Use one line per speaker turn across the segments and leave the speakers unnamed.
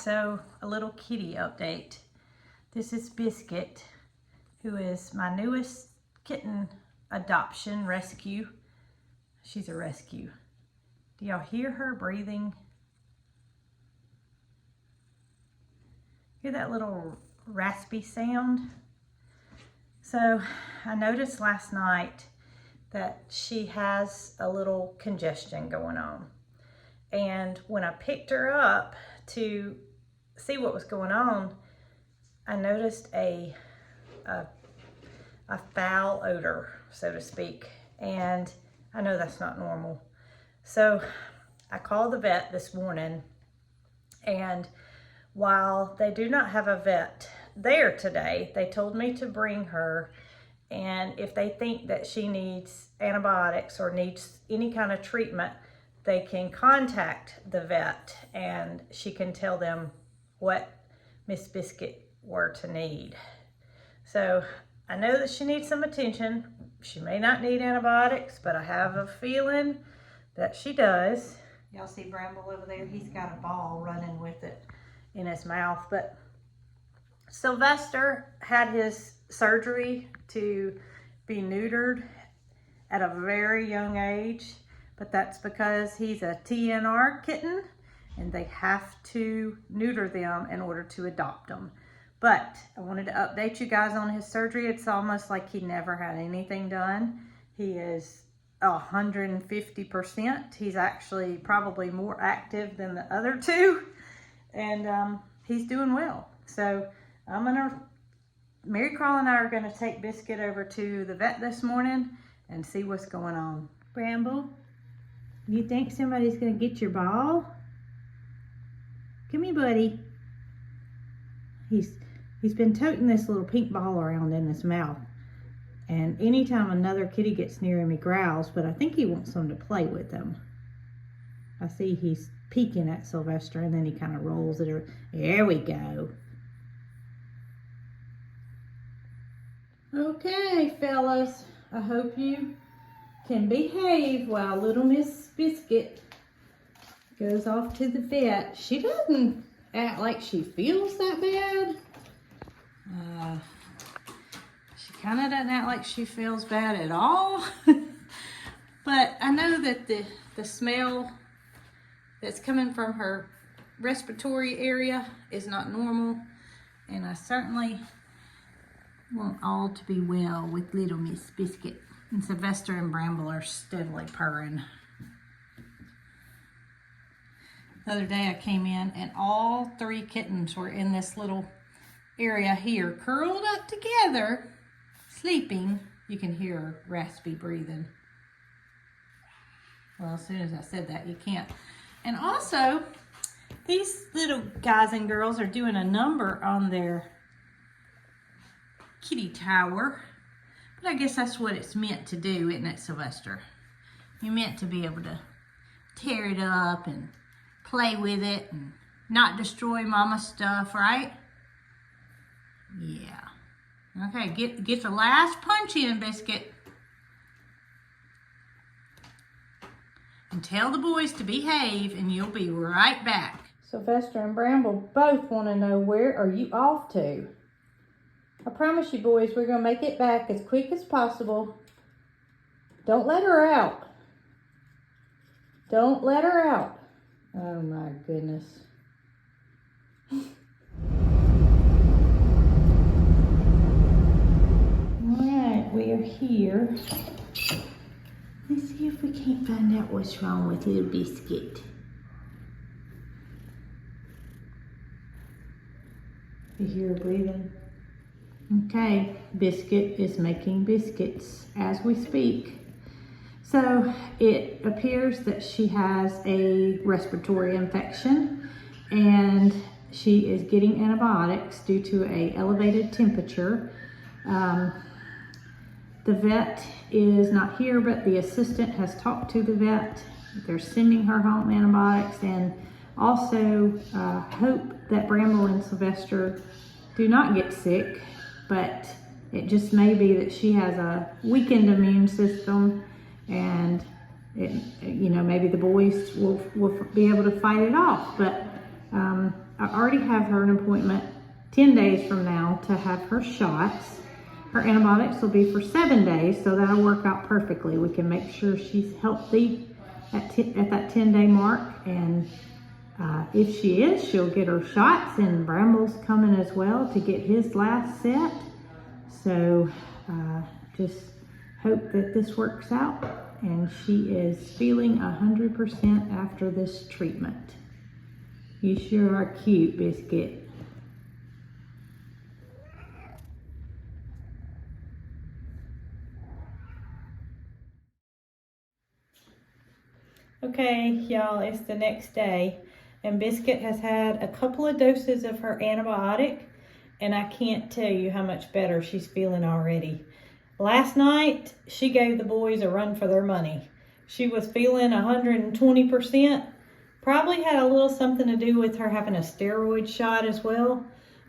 so a little kitty update. This is Biscuit, who is my newest kitten adoption rescue. She's a rescue. Do y'all hear her breathing? Hear that little raspy sound? So I noticed last night that she has a little congestion going on. And when I picked her up to see what was going on, I noticed a foul odor, so to speak. And I know that's not normal. So I called the vet this morning, and while they do not have a vet there today, they told me to bring her, and if they think that she needs antibiotics or needs any kind of treatment, they can contact the vet and she can tell them what Miss Biscuit were to need. So I know that she needs some attention. She may not need antibiotics, but I have a feeling that she does. Y'all see Bramble over there? He's got a ball running with it in his mouth. But Sylvester had his surgery to be neutered at a very young age, but that's because he's a TNR kitten and they have to neuter them in order to adopt them. But I wanted to update you guys on his surgery. It's almost like he never had anything done. He is 150%. He's actually probably more active than the other two, and he's doing well. So Marycarl and I are gonna take Biscuit over to the vet this morning and see what's going on. Bramble, you think somebody's gonna get your ball? Come here, buddy. He's been toting this little pink ball around in his mouth. And anytime another kitty gets near him, he growls, but I think he wants them to play with him. I see he's peeking at Sylvester, and then he kind of rolls it around. There we go. Okay, fellas, I hope you can behave while little Miss Biscuit goes off to the vet. She doesn't act like she feels that bad. She kind of doesn't act like she feels bad at all. But I know that the smell that's coming from her respiratory area is not normal. And I certainly want all to be well with little Miss Biscuit. And Sylvester and Bramble are steadily purring. The other day I came in and all three kittens were in this little area here, curled up together, sleeping. You can hear her raspy breathing. Well, as soon as I said that, you can't. And also, these little guys and girls are doing a number on their kitty tower. But I guess that's what it's meant to do, isn't it, Sylvester? You're meant to be able to tear it up and play with it and not destroy Mama's stuff, right? Yeah. Okay, get the last punch in, Biscuit. And tell the boys to behave, and you'll be right back. Sylvester and Bramble both want to know, where are you off to? I promise you, boys, we're going to make it back as quick as possible. Don't let her out. Don't let her out. Oh my goodness. Alright, we are here. Let's see if we can't find out what's wrong with little Biscuit. You hear her breathing? Okay, Biscuit is making biscuits as we speak. So it appears that she has a respiratory infection and she is getting antibiotics due to an elevated temperature. The vet is not here, but the assistant has talked to the vet. They're sending her home antibiotics, and also hope that Bramble and Sylvester do not get sick, but it just may be that she has a weakened immune system, and maybe the boys will be able to fight it off. But I already have her an appointment 10 days from now to have her shots. Her antibiotics will be for 7 days, so that'll work out perfectly. We can make sure she's healthy at that 10-day mark, and if she is, she'll get her shots, and Bramble's coming as well to get his last set. So just hope that this works out, and she is feeling 100% after this treatment. You sure are cute, Biscuit. Okay, y'all, it's the next day, and Biscuit has had a couple of doses of her antibiotic, and I can't tell you how much better she's feeling already. Last night, she gave the boys a run for their money. She was feeling 120%. Probably had a little something to do with her having a steroid shot as well,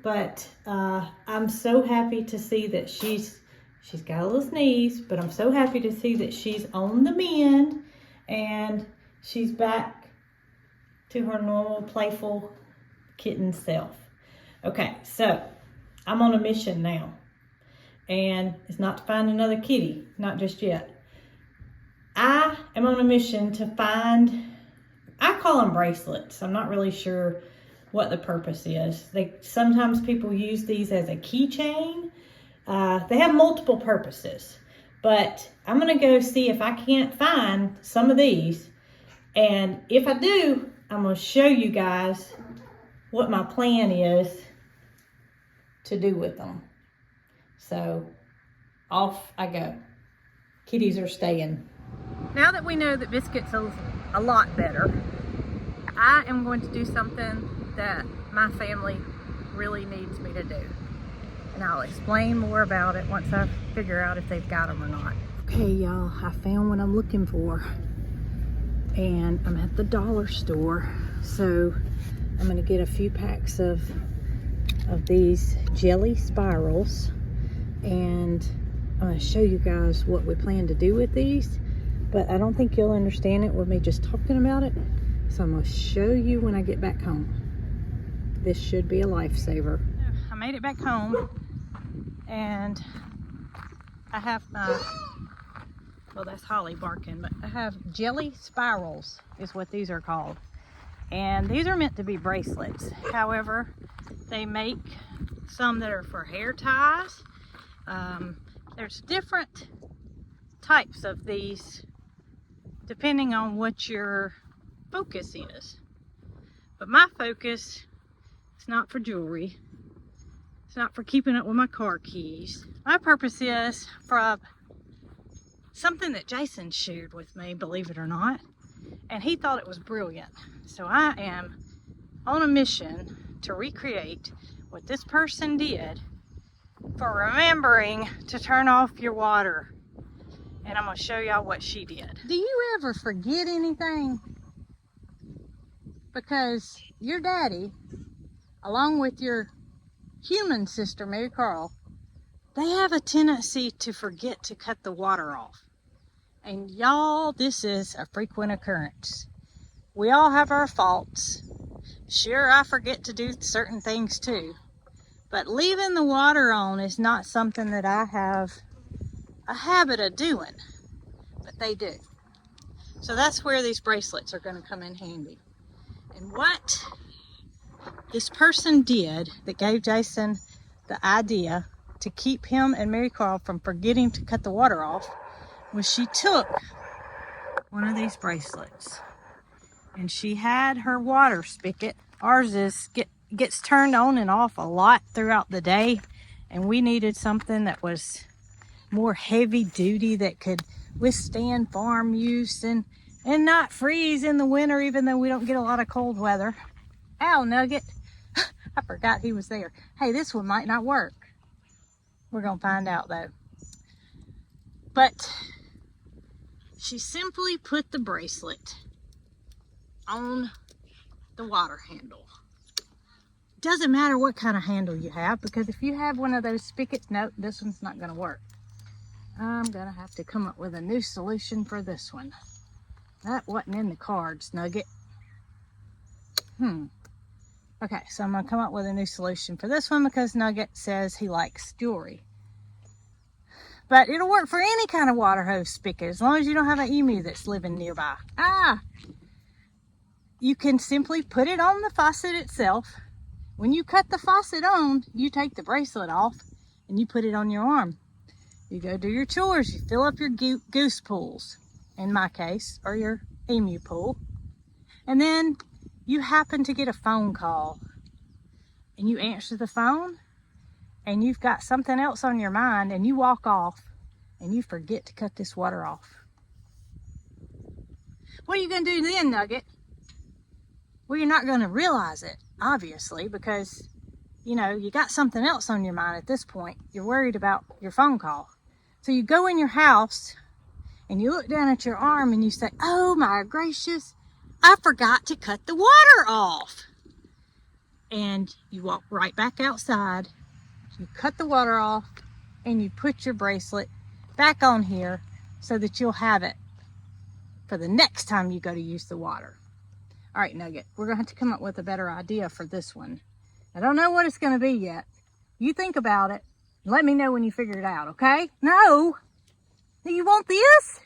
but I'm so happy to see that she's got a little sneeze, but I'm so happy to see that she's on the mend, and she's back to her normal, playful kitten self. Okay, so I'm on a mission now, and it's not to find another kitty, not just yet. I am on a mission to find, I call them bracelets. I'm not really sure what the purpose is. Sometimes people use these as a keychain. They have multiple purposes, but I'm gonna go see if I can't find some of these. And if I do, I'm gonna show you guys what my plan is to do with them. So off I go. Kitties are staying. Now that we know that Biscuit's a lot better, I am going to do something that my family really needs me to do. And I'll explain more about it once I figure out if they've got them or not. Okay, y'all, I found what I'm looking for. And I'm at the dollar store. So I'm gonna get a few packs of these jelly spirals. And I'm gonna show you guys what we plan to do with these. But I don't think you'll understand it with me just talking about it. So I'm gonna show you when I get back home. This should be a lifesaver. I made it back home, and I have well, that's Holly barking, but I have jelly spirals is what these are called. And these are meant to be bracelets. However, they make some that are for hair ties. There's different types of these depending on what your focus is. But my focus is not for jewelry. It's not for keeping up with my car keys. My purpose is for something that Jason shared with me, believe it or not, and he thought it was brilliant. So I am on a mission to recreate what this person did for remembering to turn off your water. And I'm going to show y'all what she did. Do you ever forget anything? Because your daddy, along with your human sister, Marycarl, they have a tendency to forget to cut the water off. And y'all, this is a frequent occurrence. We all have our faults. Sure, I forget to do certain things too. But leaving the water on is not something that I have a habit of doing. But they do. So that's where these bracelets are going to come in handy. And what this person did that gave Jason the idea to keep him and Marycarl from forgetting to cut the water off was she took one of these bracelets and she had her water spigot. Ours gets turned on and off a lot throughout the day, and we needed something that was more heavy duty that could withstand farm use and not freeze in the winter, even though we don't get a lot of cold weather. Ow, Nugget. I forgot he was there. Hey, this one might not work. We're gonna find out though. But she simply put the bracelet on the water handle. Doesn't matter what kind of handle you have, because if you have one of those spigots, no, this one's not gonna work. I'm gonna have to come up with a new solution for this one. That wasn't in the cards, Nugget. Okay, so I'm gonna come up with a new solution for this one because Nugget says he likes jewelry. But it'll work for any kind of water hose spigot as long as you don't have an emu that's living nearby. You can simply put it on the faucet itself. When you cut the faucet on, you take the bracelet off and you put it on your arm. You go do your chores, you fill up your goose pools, in my case, or your emu pool. And then you happen to get a phone call and you answer the phone and you've got something else on your mind and you walk off and you forget to cut this water off. What are you gonna do then, Nugget? Well, you're not gonna realize it, obviously, because, you know, you got something else on your mind at this point. You're worried about your phone call. So you go in your house and you look down at your arm and you say, oh my gracious, I forgot to cut the water off. And you walk right back outside, you cut the water off, and you put your bracelet back on here so that you'll have it for the next time you go to use the water. All right, Nugget, we're gonna have to come up with a better idea for this one. I don't know what it's gonna be yet. You think about it. Let me know when you figure it out, okay? No! You want this?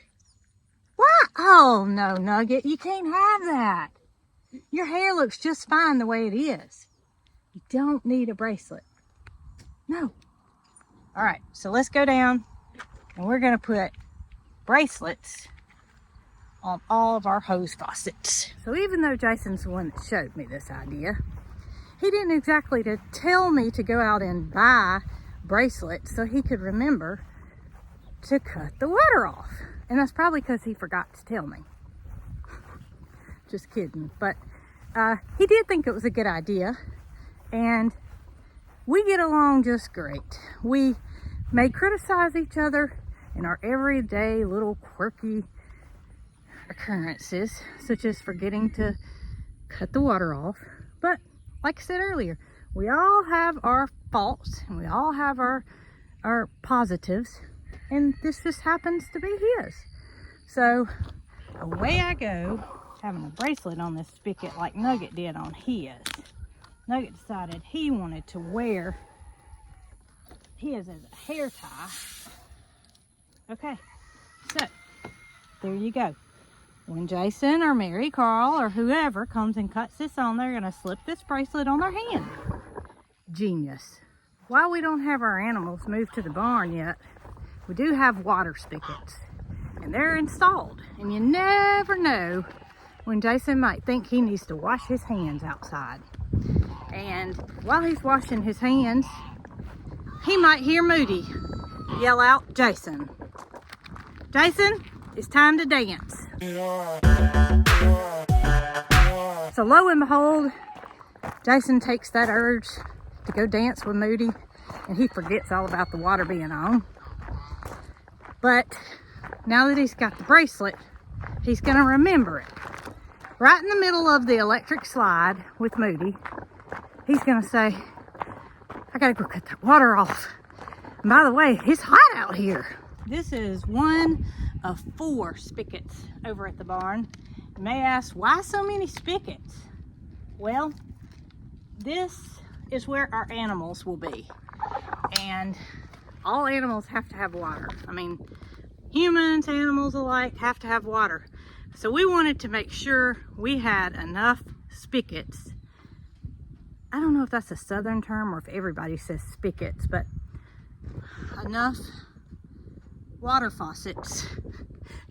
What? Oh, no, Nugget, you can't have that. Your hair looks just fine the way it is. You don't need a bracelet. No. All right, so let's go down and we're gonna put bracelets on all of our hose faucets. So even though Jason's the one that showed me this idea, he didn't exactly tell me to go out and buy bracelets so he could remember to cut the water off. And that's probably because he forgot to tell me. Just kidding. But he did think it was a good idea. And we get along just great. We may criticize each other in our everyday little quirky occurrences, such as forgetting to cut the water off. But like I said earlier, we all have our faults and we all have our positives, and this just happens to be his. So away I go, having a bracelet on this spigot like Nugget did on his. Nugget decided he wanted to wear his as a hair tie. Okay, so there you go. When Jason or Marycarl or whoever comes and cuts this on, they're gonna slip this bracelet on their hand. Genius. While we don't have our animals moved to the barn yet, we do have water spigots and they're installed. And you never know when Jason might think he needs to wash his hands outside. And while he's washing his hands, he might hear Moody yell out, Jason. Jason, it's time to dance. So lo and behold, Jason takes that urge to go dance with Moody and he forgets all about the water being on. But now that he's got the bracelet, he's gonna remember it. Right in the middle of the electric slide with Moody, he's gonna say, I gotta go cut that water off. And by the way, it's hot out here. This is one of 4 spigots over at the barn. You may ask, why so many spigots? Well, this is where our animals will be. And all animals have to have water. I mean, humans, animals alike have to have water. So we wanted to make sure we had enough spigots. I don't know if that's a southern term or if everybody says spigots, but enough water faucets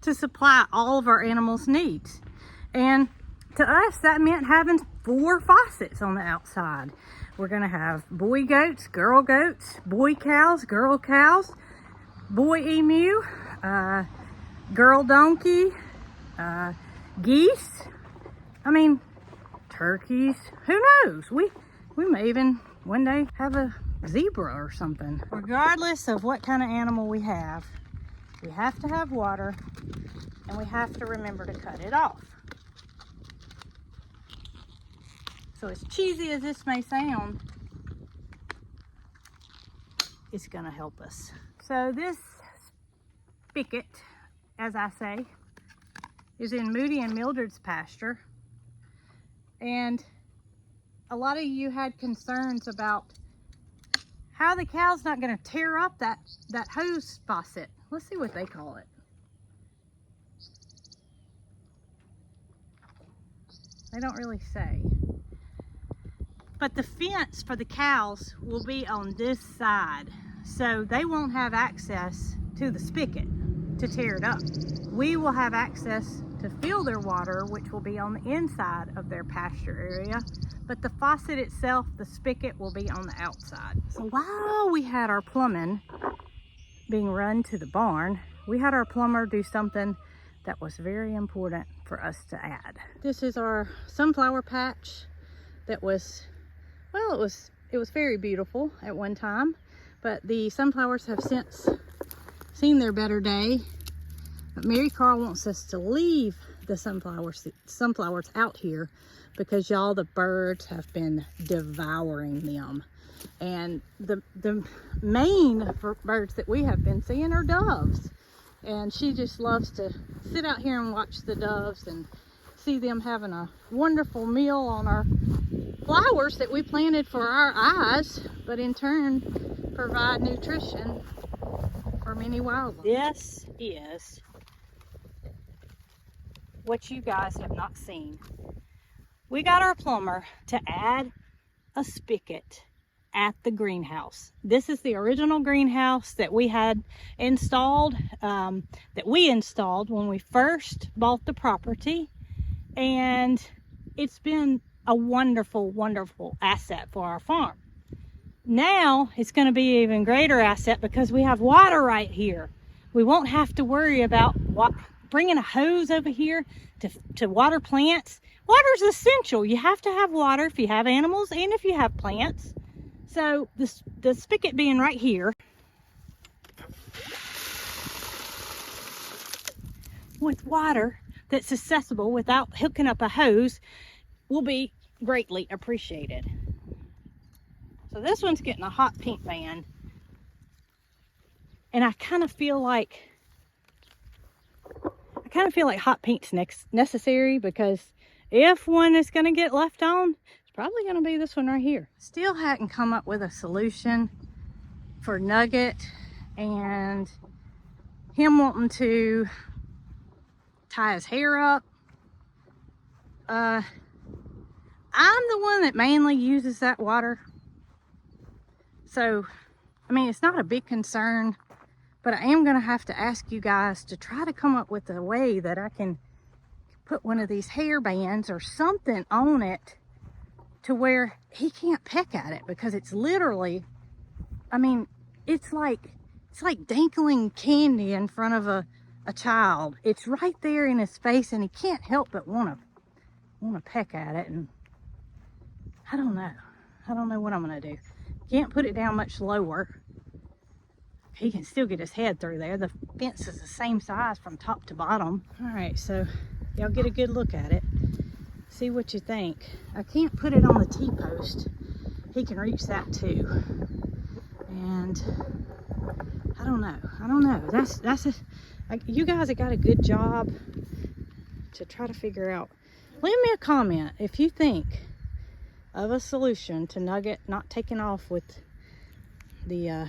to supply all of our animals' needs. And to us, that meant having 4 faucets on the outside. We're gonna have boy goats, girl cows, girl cows, boy emu, girl donkey, geese, I mean, turkeys, who knows? We may even one day have a zebra or something. Regardless of what kind of animal we have to have water and we have to remember to cut it off. So as cheesy as this may sound, it's gonna help us. So this spigot, as I say, is in Moody and Mildred's pasture. And a lot of you had concerns about how the cow's not going to tear up that hose faucet. Let's see what they call it. They don't really say. But the fence for the cows will be on this side, so they won't have access to the spigot to tear it up. We will have access to fill their water, which will be on the inside of their pasture area, but the faucet itself, the spigot, will be on the outside. So while we had our plumbing being run to the barn, we had our plumber do something that was very important for us to add. This is our sunflower patch that was, well, it was very beautiful at one time, but the sunflowers have since seen their better day. But Marycarl wants us to leave the sunflowers out here because y'all, the birds have been devouring them. And the main birds that we have been seeing are doves. And she just loves to sit out here and watch the doves and see them having a wonderful meal on our flowers that we planted for our eyes, but in turn provide nutrition for many wildlife. This is what you guys have not seen. We got our plumber to add a spigot at the greenhouse. This is the original greenhouse that we had installed, that we installed when we first bought the property, and it's been a wonderful, wonderful asset for our farm. Now it's going to be an even greater asset because we have water right here. We won't have to worry about bringing a hose over here to water plants. Water is essential. You have to have water if you have animals and if you have plants. So the spigot being right here with water that's accessible without hooking up a hose will be greatly appreciated. So this one's getting a hot pink van, and I kind of feel like hot pink's necessary, because if one is going to get left on, it's probably going to be this one right here. Still hadn't come up with a solution for Nugget and him wanting to tie his hair up. I'm the one that mainly uses that water. So, I mean, it's not a big concern, but I am going to have to ask you guys to try to come up with a way that I can put one of these hair bands or something on it to where he can't peck at it, because it's literally, I mean, it's like dangling candy in front of a child. It's right there in his face, and he can't help but want to peck at it. And I don't know what I'm going to do. Can't put it down much lower. He can still get his head through there. The fence is the same size from top to bottom. All right, so y'all get a good look at it. See what you think. I can't put it on the T-post. He can reach that too. And I don't know. You guys have got a good job to try to figure out. Leave me a comment if you think of a solution to Nugget not taking off with the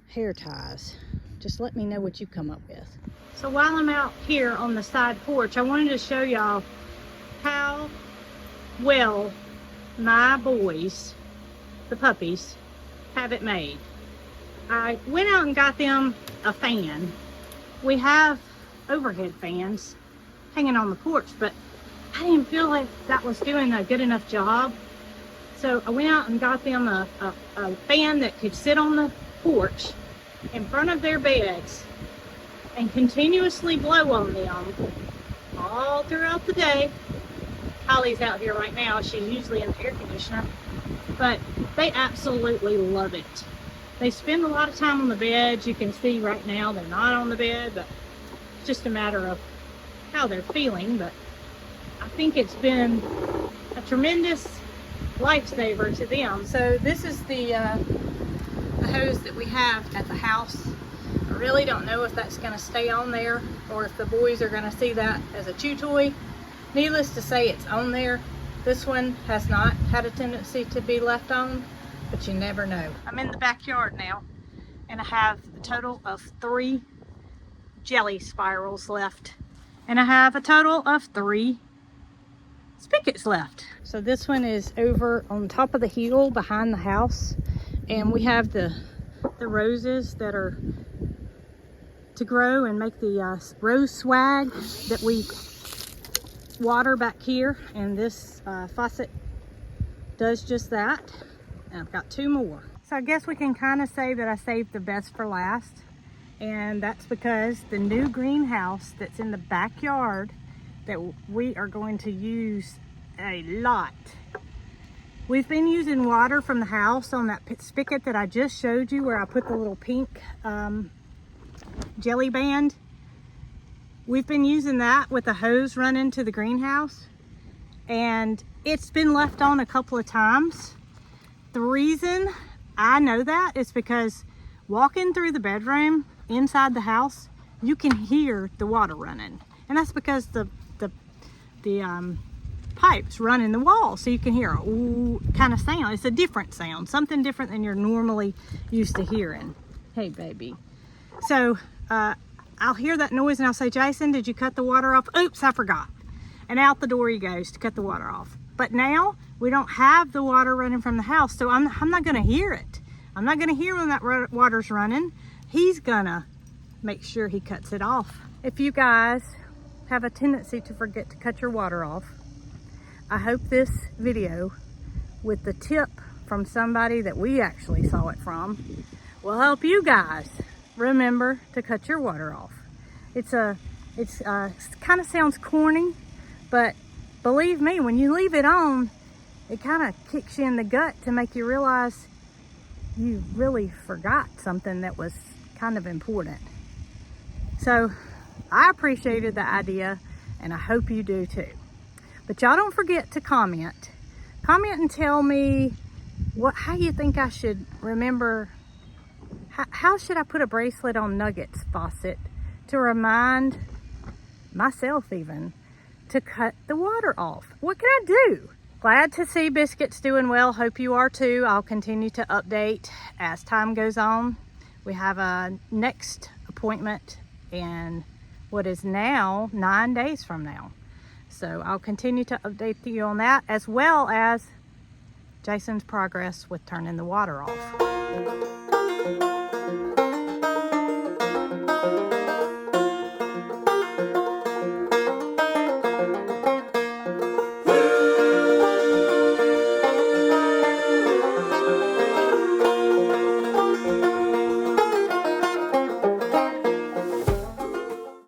hair ties. Just let me know what you come up with. So while I'm out here on the side porch, I wanted to show y'all how well my boys, the puppies, have it made. I went out and got them a fan. We have overhead fans hanging on the porch, but I didn't feel like that was doing a good enough job. So I went out and got them a fan that could sit on the porch in front of their beds and continuously blow on them all throughout the day. Holly's out here right now. She's usually in the air conditioner, but they absolutely love it. They spend a lot of time on the bed. You can see right now they're not on the bed, but it's just a matter of how they're feeling. But I think it's been a tremendous lifesaver to them. So this is the hose that we have at the house. I really don't know if that's going to stay on there or if the boys are going to see that as a chew toy. Needless to say, it's on there. This one has not had a tendency to be left on, but you never know. I'm in the backyard now, and I have a total of 3 jelly spirals left. And I have a total of 3 spigots left. So this one is over on top of the hill behind the house. And we have the roses that are to grow and make the rose swag that we water back here. And this faucet does just that. And I've got 2 more. So I guess we can kind of say that I saved the best for last. And that's because the new greenhouse that's in the backyard that we are going to use a lot. We've been using water from the house on that spigot that I just showed you where I put the little pink jelly band. We've been using that with a hose running to the greenhouse, and it's been left on a couple of times. The reason I know that is because walking through the bedroom inside the house, you can hear the water running, and that's because the pipes run in the wall, so you can hear a ooh kind of sound. It's a different sound, something different than you're normally used to hearing. Hey baby. So I'll hear that noise and I'll say, Jason, did you cut the water off? Oops, I forgot. And out the door he goes to cut the water off. But now we don't have the water running from the house, so I'm not going to hear it. I'm not going to hear when that water's running. He's gonna make sure he cuts it off. If you guys have a tendency to forget to cut your water off, I hope this video with the tip from somebody that we actually saw it from will help you guys remember to cut your water off. It's kind of sounds corny, but believe me, when you leave it on, it kind of kicks you in the gut to make you realize you really forgot something that was kind of important. So I appreciated the idea, and I hope you do too. But y'all don't forget to comment and tell me how you think I should remember. How should I put a bracelet on Nugget's faucet to remind myself even to cut the water off? What can I do? Glad to see Biscuit's doing well. Hope you are too. I'll continue to update as time goes on. We have a next appointment in what is now 9 days from now. So I'll continue to update you on that, as well as Jason's progress with turning the water off.